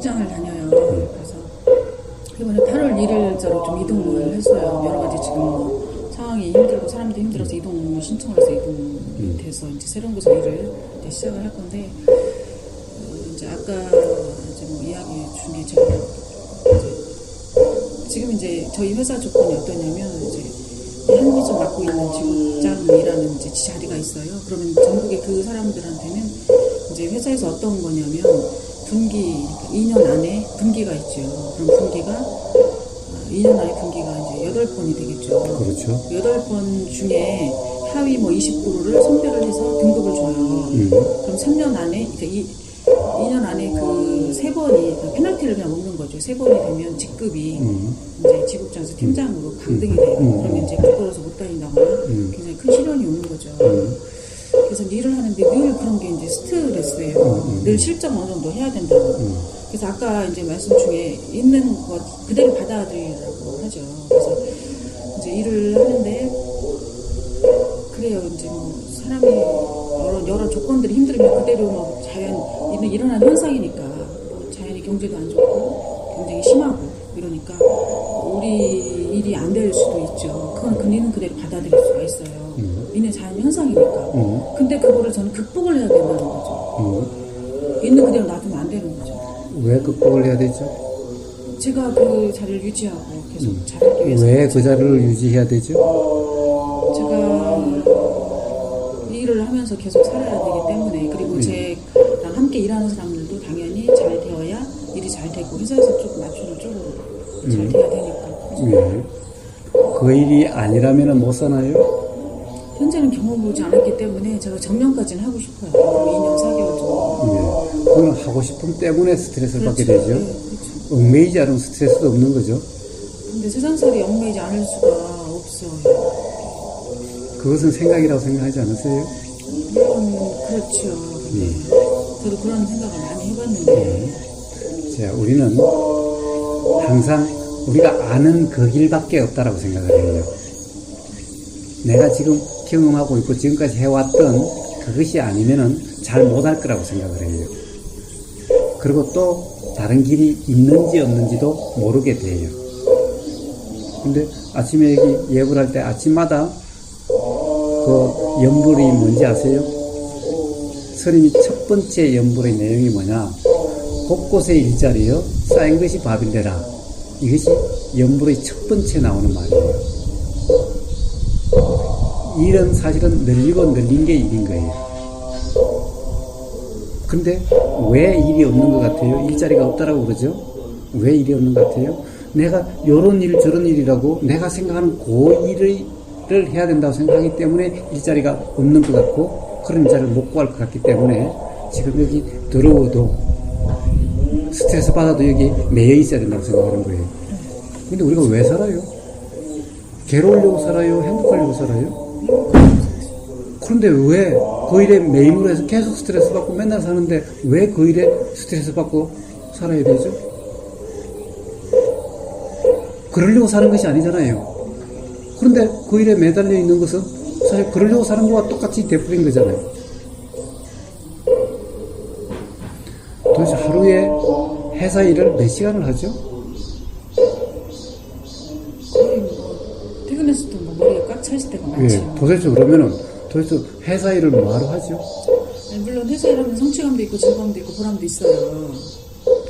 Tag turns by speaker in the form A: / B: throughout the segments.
A: 직장을 다녀요. 그래서 이번에 8월 1일자로 좀 이동을 했어요. 여러 가지 지금 뭐 상황이 힘들고 사람도 힘들어서 이동 신청을 해서 이동이 돼서 이제 새로운 곳에 일을 이제 시작을 할 건데 이제 아까 이제 뭐 이야기 중에 제가 지금 이제 저희 회사 조건이 어떠냐면 이제 한국에서 맡고 있는 지국장이라는 이제 자리가 있어요. 그러면 전국의 그 사람들한테는 이제 회사에서 어떤 거냐면 분기, 2년 안에 분기가 있죠. 그럼 분기가 2년 안에 분기가 이제 8번이 되겠죠.
B: 그렇죠.
A: 8번 중에 하위 뭐 20%를 선별을 해서 등급을 줘요. 그럼 3년 안에 이제 2년 안에 그 3번이 페널티를 그냥 먹는 거죠. 3번이 되면 직급이 이제 지국장에서 팀장으로 강등이 돼요. 그러면 이제 부끄러워서 못 다닌다거나 굉장히 큰 시련이 오는 거죠. 그래서 일을 하는데 늘 그런 게 이제 스트레스예요. 늘 실적 어느 정도 해야 된다고. 그래서 아까 이제 말씀 중에 있는 것 그대로 받아들이라고 하죠. 그래서 이제 일을 하는데 그래요. 이제 뭐 사람이 여러 조건들이 힘들면 그대로 뭐 자연 일어나는 현상이니까 뭐 자연히 경제도 안 좋고 굉장히 심하고 이러니까 우리 일이 안 될 수도 있죠. 그건 그니는 그대로 받아들일 수가 있어요. 있는 자연 현상이니까. 근데 그거를 저는 극복을 해야 된다는 거죠. 있는 그대로 놔두면 안 되는 거죠.
B: 왜 극복을 해야 되죠?
A: 제가 그 자리를 유지하고 계속 잘하기 위해서.
B: 왜 그 자리를 유지해야 되죠?
A: 제가 일을 하면서 계속 살아야 되기 때문에 그리고 제랑 함께 일하는 사람들도 당연히 잘 되어야 일이 잘 되고 회사에서 좀 맞추는 쪽으로 잘 돼야 되니까.
B: 예. 그 일이 아니라면 못 사나요?
A: 현재는 경험해보지 않았기 때문에 제가 정년까지는 하고 싶어요. 2년 4개월 정도.
B: 예. 그건 하고 싶음 때문에 스트레스를
A: 그렇죠.
B: 받게 되죠.
A: 네, 그렇죠.
B: 얽매이지 않으면 스트레스도 없는 거죠.
A: 근데 세상살이 얽매이지 않을 수가 없어요.
B: 그것은 생각이라고 생각하지 않으세요?
A: 물론 그렇죠. 저도 그런 생각을 많이 해봤는데
B: 자, 우리는 항상 우리가 아는 그 길밖에 없다라고 생각을 해요. 내가 지금 경험하고 있고 지금까지 해왔던 그것이 아니면은 잘 못할 거라고 생각을 해요. 그리고 또 다른 길이 있는지 없는지도 모르게 돼요. 근데 아침에 여기 예불 할 때 아침마다 그 연불이 뭔지 아세요? 스님이 첫 번째 연불의 내용이 뭐냐? 곳곳에 일자리여 쌓인 것이 밥인데라. 이것이 연불의 첫 번째 나오는 말이에요. 일은 사실은 늘리고 늘린 게 일인 거예요. 근데 왜 일이 없는 것 같아요? 일자리가 없다라고 그러죠? 왜 일이 없는 것 같아요? 내가 요런 일 저런 일이라고 내가 생각하는 그 일을 해야 된다고 생각하기 때문에 일자리가 없는 것 같고 그런 일자리를 못 구할 것 같기 때문에 지금 여기 더러워도 스트레스 받아도 여기 매여 있어야 된다고 생각하는 거예요. 근데 우리가 왜 살아요? 괴로우려고 살아요? 행복하려고 살아요? 그런데 왜 그 일에 매임으로 해서 계속 스트레스 받고 맨날 사는데 왜 그 일에 스트레스 받고 살아야 되죠? 그러려고 사는 것이 아니잖아요. 그런데 그 일에 매달려 있는 것은 사실 그러려고 사는 것과 똑같이 되풀인 거잖아요. 도대체 하루에 회사 일을 몇 시간을 하죠?
A: 거의 뭐 퇴근했을 때 뭐 머리가 꽉 차 있을 때가 많죠.
B: 예, 도대체 그러면은 도대체 회사 일을 뭐하러 하죠?
A: 아니, 물론 회사 일하면 성취감도 있고 즐거움도 있고 보람도 있어요.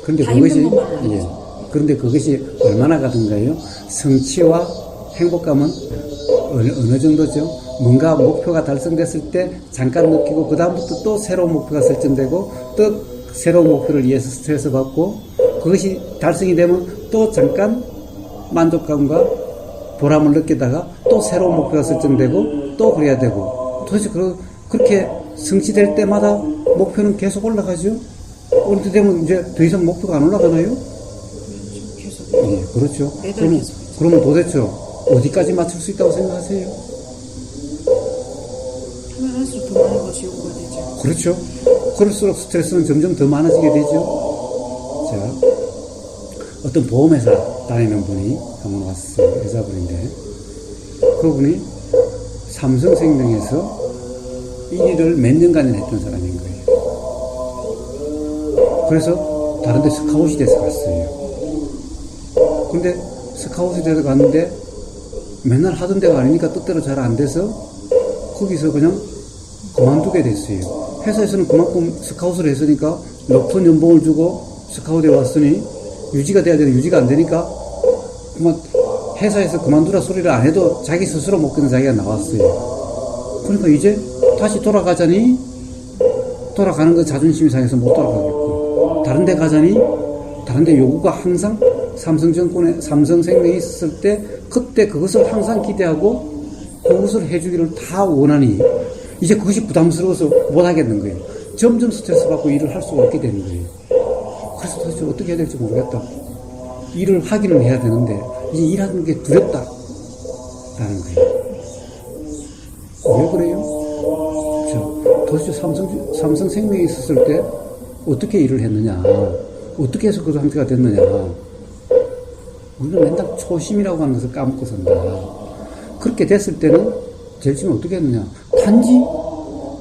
B: 그런데
A: 다
B: 그것이
A: 힘든 것만은 아니죠.
B: 그런데 그것이 얼마나 가든가요? 성취와 행복감은 어느 정도죠? 뭔가 목표가 달성됐을 때 잠깐 느끼고 그 다음부터 또 새로운 목표가 설정되고 또 새로운 목표를 위해서 스트레스 받고 그것이 달성이 되면 또 잠깐 만족감과 보람을 느끼다가 또 새로운 목표가 설정되고 또 그래야 되고 도대체 그렇게 성취될 때마다 목표는 계속 올라가죠? 어느 되면 이제 더 이상 목표가 안 올라가나요?
A: 계속.
B: 예, 그렇죠. 그러면 도대체 어디까지 맞출 수 있다고 생각하세요?
A: 하면 할수록 더 많은 것이 요구가 되죠.
B: 그렇죠. 그럴수록 스트레스는 점점 더 많아지게 되죠. 자, 어떤 보험회사 다니는 분이 한번 왔어요. 여자분인데 그분이 삼성생명에서 1위를 몇 년간이나 했던 사람인 거예요. 그래서 다른 데 스카웃이 돼서 갔어요. 근데 스카웃이 돼서 갔는데 맨날 하던 데가 아니니까 뜻대로 잘 안 돼서 거기서 그냥 그만두게 됐어요. 회사에서는 그만큼 스카웃을 했으니까 높은 연봉을 주고 스카웃에 왔으니 유지가 돼야 되는데 유지가 안 되니까 그만 회사에서 그만두라 소리를 안 해도 자기 스스로 못 끊는 자기가 나왔어요. 그러니까 이제 다시 돌아가자니 돌아가는 거 자존심이 상해서 못 돌아가겠고, 다른 데 가자니 다른 데 요구가 항상 삼성증권에 삼성생명이 있었을 때 그때 그것을 항상 기대하고 그것을 해주기를 다 원하니 이제 그것이 부담스러워서 못 하겠는 거예요. 점점 스트레스 받고 일을 할 수가 없게 되는 거예요. 그래서 도대체 어떻게 해야 될지 모르겠다. 일을 하기는 해야 되는데 이제 일하는 게 두렵다라는 거예요. 왜 그래요? 도대체 삼성생명에 있었을 때 어떻게 일을 했느냐, 어떻게 해서 그 상태가 됐느냐. 우리는 맨날 초심이라고 하는 것을 까먹고 산다. 그렇게 됐을 때는 제일 처음에 어떻게 했느냐, 단지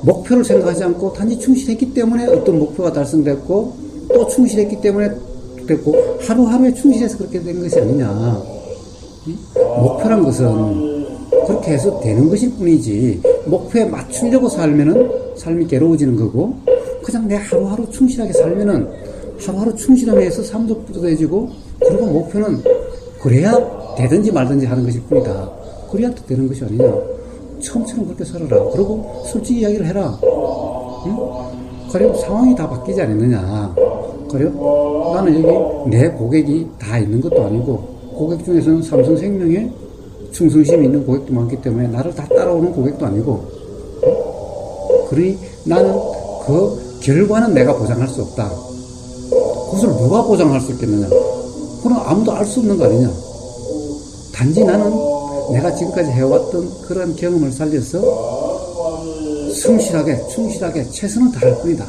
B: 목표를 생각하지 않고 단지 충실했기 때문에 어떤 목표가 달성됐고 또 충실했기 때문에 됐고, 하루하루에 충실해서 그렇게 된 것이 아니냐. 목표란 것은 그렇게 해서 되는 것일 뿐이지, 목표에 맞추려고 살면은 삶이 괴로워지는 거고, 그냥 내 하루하루 충실하게 살면은 하루하루 충실함에서 삶도 뿌듯해지고, 그리고 목표는 그래야 되든지 말든지 하는 것일 뿐이다. 그래야 또 되는 것이 아니냐. 처음처럼 그렇게 살아라. 그리고 솔직히 이야기를 해라. 응? 그리고 상황이 다 바뀌지 않았느냐. 그래요? 나는 여기 내 고객이 다 있는 것도 아니고, 고객 중에서는 삼성생명에 충성심이 있는 고객도 많기 때문에 나를 다 따라오는 고객도 아니고, 그러니 나는 그 결과는 내가 보장할 수 없다. 그것을 누가 보장할 수 있겠느냐? 그건 아무도 알 수 없는 거 아니냐? 단지 나는 내가 지금까지 해왔던 그런 경험을 살려서 성실하게, 충실하게 최선을 다할 뿐이다.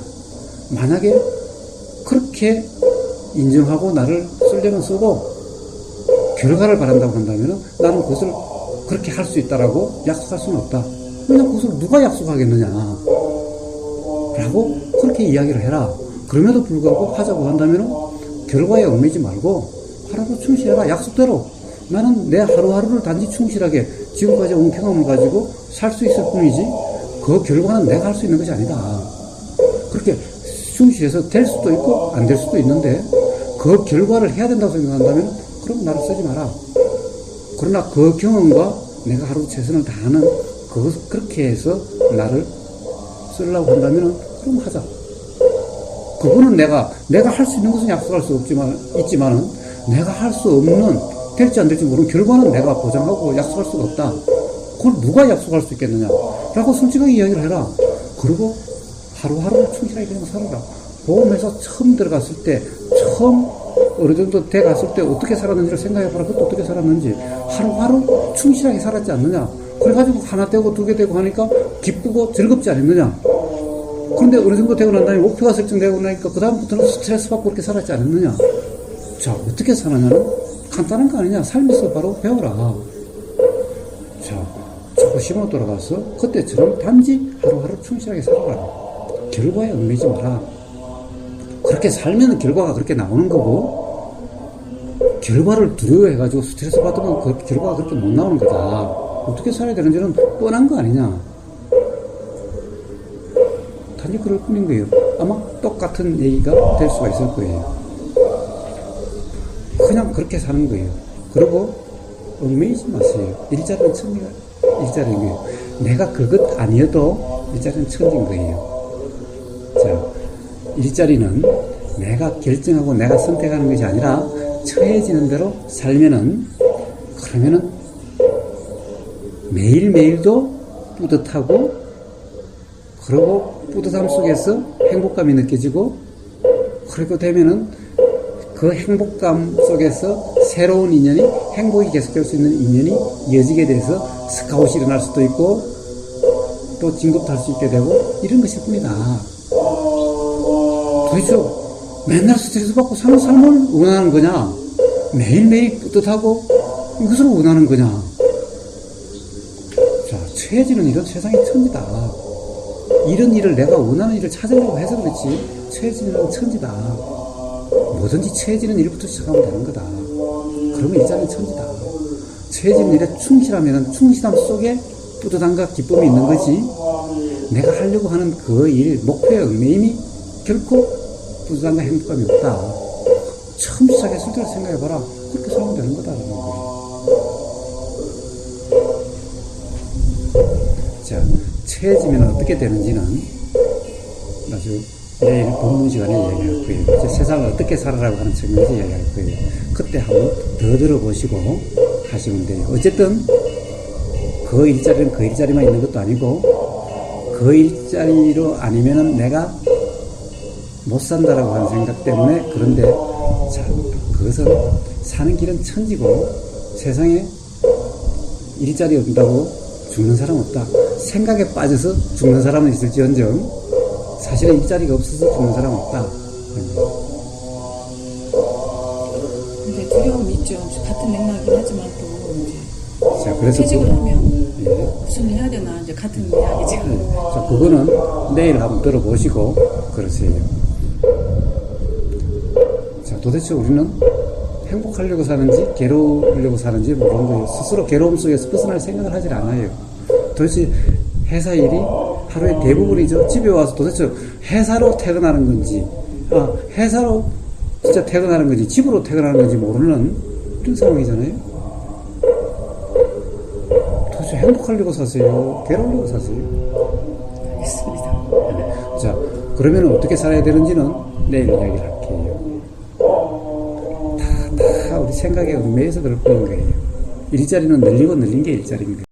B: 만약에 그렇게 인정하고 나를 쓸려면 쓰고 결과를 바란다고 한다면 나는 그것을 그렇게 할 수 있다라고 약속할 수는 없다. 그냥 그것을 누가 약속하겠느냐 라고 그렇게 이야기를 해라. 그럼에도 불구하고 하자고 한다면 결과에 얽매이지 말고 하루하루 충실해라. 약속대로 나는 내 하루하루를 단지 충실하게 지금까지 온 경험을 가지고 살 수 있을 뿐이지 그 결과는 내가 할 수 있는 것이 아니다. 그렇게 충실해서 될 수도 있고 안 될 수도 있는데 그 결과를 해야 된다고 생각한다면 그럼 나를 쓰지 마라. 그러나 그 경험과 내가 하루 최선을 다하는 그것을 그렇게 해서 나를 쓰려고 한다면 그럼 하자. 그거는 내가 할 수 있는 것은 약속할 수 있지만은 내가 할 수 없는, 될지 안 될지 모르는 결과는 내가 보장하고 약속할 수가 없다. 그걸 누가 약속할 수 있겠느냐 라고 솔직하게 이야기를 해라. 그리고 하루하루 충실하게 그냥 살아라. 보험회사 처음 들어갔을 때, 처음 어느 정도 돼 갔을 때 어떻게 살았는지를 생각해봐라. 그것도 어떻게 살았는지. 하루하루 충실하게 살았지 않느냐. 그래가지고 하나 되고 두 개 되고 하니까 기쁘고 즐겁지 않았느냐. 그런데 어느 정도 되고 난 다음에 목표가 설정되고 나니까 그 다음부터는 스트레스 받고 그렇게 살았지 않았느냐. 자, 어떻게 사느냐는 간단한 거 아니냐. 삶에서 바로 배워라. 자, 초심으로 돌아가서 그때처럼 단지 하루하루 충실하게 살아라. 결과에 얽매이지 마라. 그렇게 살면 결과가 그렇게 나오는 거고, 결과를 두려워해가지고 스트레스 받으면 그 결과가 그렇게 못 나오는 거다. 어떻게 살아야 되는지는 뻔한 거 아니냐. 단지 그럴 뿐인 거예요. 아마 똑같은 얘기가 될 수가 있을 거예요. 그냥 그렇게 사는 거예요. 그리고 얽매이지 마세요. 일자리는 천지가 일자리인 거예요. 내가 그것 아니어도 일자리는 천지인 거예요. 자, 일자리는 내가 결정하고 내가 선택하는 것이 아니라 처해지는 대로 살면은, 그러면은 매일매일도 뿌듯하고, 그리고 뿌듯함 속에서 행복감이 느껴지고, 그리고 되면은 그 행복감 속에서 새로운 인연이, 행복이 계속될 수 있는 인연이 이어지게 돼서 스카웃이 일어날 수도 있고 또 진급도 할 수 있게 되고 이런 것일 뿐이다. 도대체 맨날 스트레스 받고 사는 삶을 원하는 거냐? 매일매일 뿌듯하고 이것을 원하는 거냐? 자, 처해지는 일은 세상의 천지다. 이런 일을 내가 원하는 일을 찾으려고 해서 그렇지 처해지는 일은 천지다. 뭐든지 처해지는 일부터 시작하면 되는 거다. 그러면 일자리는 천지다. 처해지는 일에 충실하면 충실함 속에 뿌듯함과 기쁨이 있는 거지. 내가 하려고 하는 그 일, 목표에 얽매임이 결코 뿌듯함과 행복감이 없다. 처음 시작했을 때를 생각해봐라. 그렇게 살면 되는 거다라는 거예요. 자, 처해지면 어떻게 되는지는 아주 내일 본문 시간에 이야기할 거예요. 이제 세상을 어떻게 살아라고 하는 측면에서 이야기할 거예요. 그때 한번 더 들어보시고 하시면 돼요. 어쨌든 그 일자리는 그 일자리만 있는 것도 아니고 그 일자리로 아니면은 내가 못 산다라고 하는 생각 때문에 그런데 자, 그것은 사는 길은 천지고 세상에 일자리 없다고 죽는 사람 없다. 생각에 빠져서 죽는 사람은 있을지언정 사실은 일자리가 없어서 죽는 사람 없다.
A: 근데 두려움이 있죠. 같은 맥락이긴 하지만 또 이제
B: 자, 그래서
A: 퇴직을 하면
B: 예.
A: 무슨 일 해야 되나 이제 같은 이야기죠.
B: 자, 그거는 내일 한번 들어보시고 그러세요. 자, 도대체 우리는 행복하려고 사는지 괴로우려고 사는지 모르는 거예요. 스스로 괴로움 속에서 벗어날 생각을 하질 않아요. 도대체 회사 일이 하루의 대부분이죠. 집에 와서 도대체 회사로 퇴근하는 건지, 회사로 진짜 퇴근하는 건지, 집으로 퇴근하는 건지 모르는 그런 상황이잖아요. 도대체 행복하려고 사세요? 괴로우려고 사세요?
A: 알겠습니다.
B: 자, 그러면 어떻게 살아야 되는지는 내일 이야기를 할게요. 다 우리 생각에 얽매여서 그럴 뿐인 거예요. 일자리는 늘리고 늘린 게 일자리입니다.